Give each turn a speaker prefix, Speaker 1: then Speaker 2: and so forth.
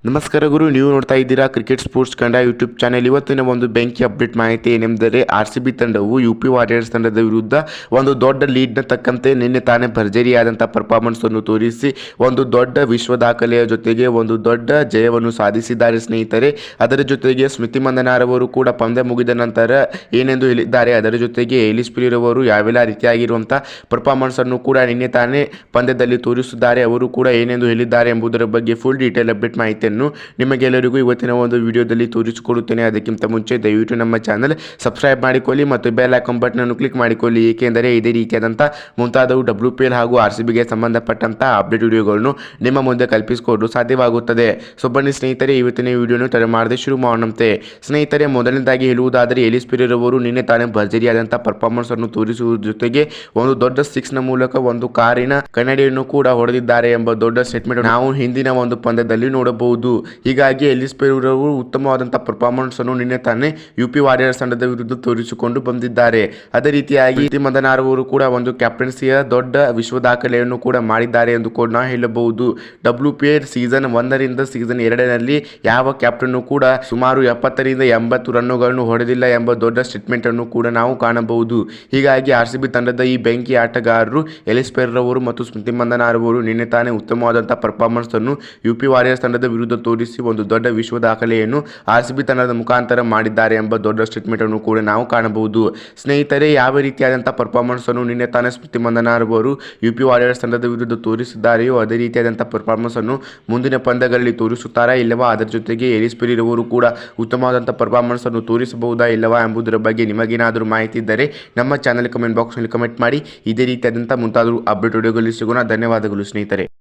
Speaker 1: ನಮಸ್ಕಾರ ಗುರು, ನೀವು ನೋಡ್ತಾ ಇದ್ದೀರಾ ಕ್ರಿಕೆಟ್ ಸ್ಪೋರ್ಟ್ಸ್ ಕಂಡ ಯೂಟ್ಯೂಬ್ ಚಾನೆಲ್. ಇವತ್ತಿನ ಒಂದು ಬೆಂಕಿ ಅಪ್ಡೇಟ್ ಮಾಹಿತಿ ಏನೆಂದರೆ RCB ತಂಡವು UP ವಾರಿಯರ್ಸ್ ತಂಡದ ವಿರುದ್ಧ ಒಂದು ದೊಡ್ಡ ಲೀಡ್ನ ತಕ್ಕಂತೆ ನಿನ್ನೆ ತಾನೇ ಭರ್ಜರಿಯಾದಂಥ ಪರ್ಫಾರ್ಮೆನ್ಸ್ ಅನ್ನು ತೋರಿಸಿ ಒಂದು ದೊಡ್ಡ ವಿಶ್ವ ದಾಖಲೆಯ ಜೊತೆಗೆ ಒಂದು ದೊಡ್ಡ ಜಯವನ್ನು ಸಾಧಿಸಿದ್ದಾರೆ ಸ್ನೇಹಿತರೆ. ಅದರ ಜೊತೆಗೆ ಸ್ಮೃತಿ ಮಂದನಾರವರು ಕೂಡ ಪಂದ್ಯ ಮುಗಿದ ನಂತರ ಏನೆಂದು ಹೇಳಿದ್ದಾರೆ, ಅದರ ಜೊತೆಗೆ ಎಲಿಸ್ ಪೆರೇರವರು ಯಾವೆಲ್ಲ ರೀತಿಯಾಗಿರುವಂಥ ಪರ್ಫಾರ್ಮೆನ್ಸ್ ಅನ್ನು ಕೂಡ ನಿನ್ನೆ ತಾನೇ ಪಂದ್ಯದಲ್ಲಿ ತೋರಿಸಿದ್ದಾರೆ, ಅವರು ಕೂಡ ಏನೆಂದು ಹೇಳಿದ್ದಾರೆ ಎಂಬುದರ ಬಗ್ಗೆ ಫುಲ್ ಡೀಟೇಲ್ ಅಪ್ಡೇಟ್ ಮಾಹಿತಿ ನಿಮಗೆಲ್ಲರಿಗೂ ಇವತ್ತಿನ ಒಂದು ವಿಡಿಯೋದಲ್ಲಿ ತೋರಿಸಿಕೊಡುತ್ತೇನೆ. ಅದಕ್ಕಿಂತ ಮುಂಚೆ ದಯವಿಟ್ಟು ನಮ್ಮ ಚಾನಲ್ ಸಬ್ಸ್ಕ್ರೈಬ್ ಮಾಡಿಕೊಳ್ಳಿ ಮತ್ತು ಬೆಲ್ ಐಕಾನ್ ಬಟನ್ ಅನ್ನು ಕ್ಲಿಕ್ ಮಾಡಿಕೊಳ್ಳಿ, ಏಕೆಂದರೆ ಇದೇ ರೀತಿಯಾದಂಥ ಮುಂತಾದವು WPL ಹಾಗೂ RCBಗೆ ಸಂಬಂಧಪಟ್ಟಂಥ ಅಪ್ಡೇಟ್ ವಿಡಿಯೋಗಳನ್ನು ನಿಮ್ಮ ಮುಂದೆ ಕಲ್ಪಿಸಿಕೊಡಲು ಸಾಧ್ಯವಾಗುತ್ತದೆ. ಸೊ ಬನ್ನಿ ಸ್ನೇಹಿತರೆ, ಇವತ್ತಿನ ವಿಡಿಯೋನು ತಡ ಮಾಡದೆ ಶುರು ಮಾಡೋಣಂತೆ. ಸ್ನೇಹಿತರೆ, ಮೊದಲನೇದಾಗಿ ಹೇಳುವುದಾದರೆ ಎಲಿಸ್ ಪೆರೇರವರು ನಿನ್ನೆ ತಾನೇ ಭರ್ಜರಿಯಾದಂಥ ಪರ್ಫಾರ್ಮೆನ್ಸ್ ಅನ್ನು ತೋರಿಸುವ ಜೊತೆಗೆ ಒಂದು ದೊಡ್ಡ 6ನ ಮೂಲಕ ಒಂದು ಕಾರಿನ ಕನ್ನಡಿಯನ್ನು ಕೂಡ ಹೊಡೆದಿದ್ದಾರೆ ಎಂಬ ದೊಡ್ಡ ಸ್ಟೇಟ್ಮೆಂಟ್ ನಾವು ಹಿಂದಿನ ಒಂದು ಪಂದ್ಯದಲ್ಲಿ ನೋಡಬಹುದು. ಹೀಗಾಗಿ ಎಲಿಸ್ ಪೆರೇರವರು ಉತ್ತಮವಾದಂಥ ಪರ್ಫಾರ್ಮೆನ್ಸ್ ಅನ್ನು ನಿನ್ನೆ ತಾನೇ UP ವಾರಿಯರ್ಸ್ ತಂಡದ ವಿರುದ್ಧ ತೋರಿಸಿಕೊಂಡು ಬಂದಿದ್ದಾರೆ. ಅದೇ ರೀತಿಯಾಗಿ ಸ್ಮೃತಿ ಮಂದನಾರವರು ಕೂಡ ಒಂದು ಕ್ಯಾಪ್ಟನ್ಸಿಯ ದೊಡ್ಡ ವಿಶ್ವ ದಾಖಲೆಯನ್ನು ಕೂಡ ಮಾಡಿದ್ದಾರೆ ಎಂದು ಕೂಡ ನಾವು ಹೇಳಬಹುದು. WPL ಸೀಸನ್ 1ರಿಂದ ಸೀಸನ್ 2ನಲ್ಲಿ ಯಾವ ಕ್ಯಾಪ್ಟನ್ ಕೂಡ ಸುಮಾರು 70ರಿಂದ 80 ರನ್ನುಗಳನ್ನು ಹೊಡೆದಿಲ್ಲ ಎಂಬ ದೊಡ್ಡ ಸ್ಟೇಟ್ಮೆಂಟ್ ಅನ್ನು ಕೂಡ ನಾವು ಕಾಣಬಹುದು. ಹೀಗಾಗಿ RCB ತಂಡದ ಈ ಬೆಂಕಿ ಆಟಗಾರರು ಎಲಿಸ್ ಪೆರೇರವರು ಮತ್ತು ಸ್ಮೃತಿ ಮಂದನಾರವರು ನಿನ್ನೆ ತಾನೇ ಉತ್ತಮವಾದಂಥ ಪರ್ಫಾರ್ಮೆನ್ಸ್ ಅನ್ನು UP ವಾರಿಯರ್ಸ್ ತಂಡದ ವಿರುದ್ಧ ತೋರಿಸಿ ಒಂದು ದೊಡ್ಡ ವಿಶ್ವ ದಾಖಲೆಯನ್ನು RCB ತಂಡದ ಮುಖಾಂತರ ಮಾಡಿದ್ದಾರೆ ಎಂಬ ದೊಡ್ಡ ಸ್ಟೇಟ್ಮೆಂಟ್ ಅನ್ನು ಕೂಡ ನಾವು ಕಾಣಬಹುದು. ಸ್ನೇಹಿತರೆ, ಯಾವ ರೀತಿಯಾದಂಥ ಪರ್ಫಾರ್ಮೆನ್ಸ್ ಅನ್ನು ನಿನ್ನೆ ತಾನೇ ಸ್ಮೃತಿ ಮಂದನಾರವರು UP ವಾರಿಯರ್ಸ್ ತಂಡದ ವಿರುದ್ಧ ತೋರಿಸಿದ್ದಾರೆಯೋ ಅದೇ ರೀತಿಯಾದಂಥ ಪರ್ಫಾರ್ಮೆನ್ಸ್ ಅನ್ನು ಮುಂದಿನ ಪಂದ್ಯಗಳಲ್ಲಿ ತೋರಿಸುತ್ತಾರಾ ಇಲ್ಲವಾ, ಅದರ ಜೊತೆಗೆ ಎಲಿಸ್ ಪೆರೇರವರು ಕೂಡ ಉತ್ತಮವಾದಂಥ ಪರ್ಫಾರ್ಮೆನ್ಸ್ ಅನ್ನು ತೋರಿಸಬಹುದಾ ಇಲ್ಲವಾ ಎಂಬುದರ ಬಗ್ಗೆ ನಿಮಗೇನಾದರೂ ಮಾಹಿತಿ ಇದ್ದರೆ ನಮ್ಮ ಚಾನೆಲ್ ಕಮೆಂಟ್ ಬಾಕ್ಸ್ನಲ್ಲಿ ಕಮೆಂಟ್ ಮಾಡಿ. ಇದೇ ರೀತಿಯಾದಂಥ ಮುಂತಾದರೂ ಅಪ್ಡೇಟ್ ವಿಡಿಯೋಗಳಲ್ಲಿ ಸಿಗೋಣ. ಧನ್ಯವಾದಗಳು ಸ್ನೇಹಿತರೆ.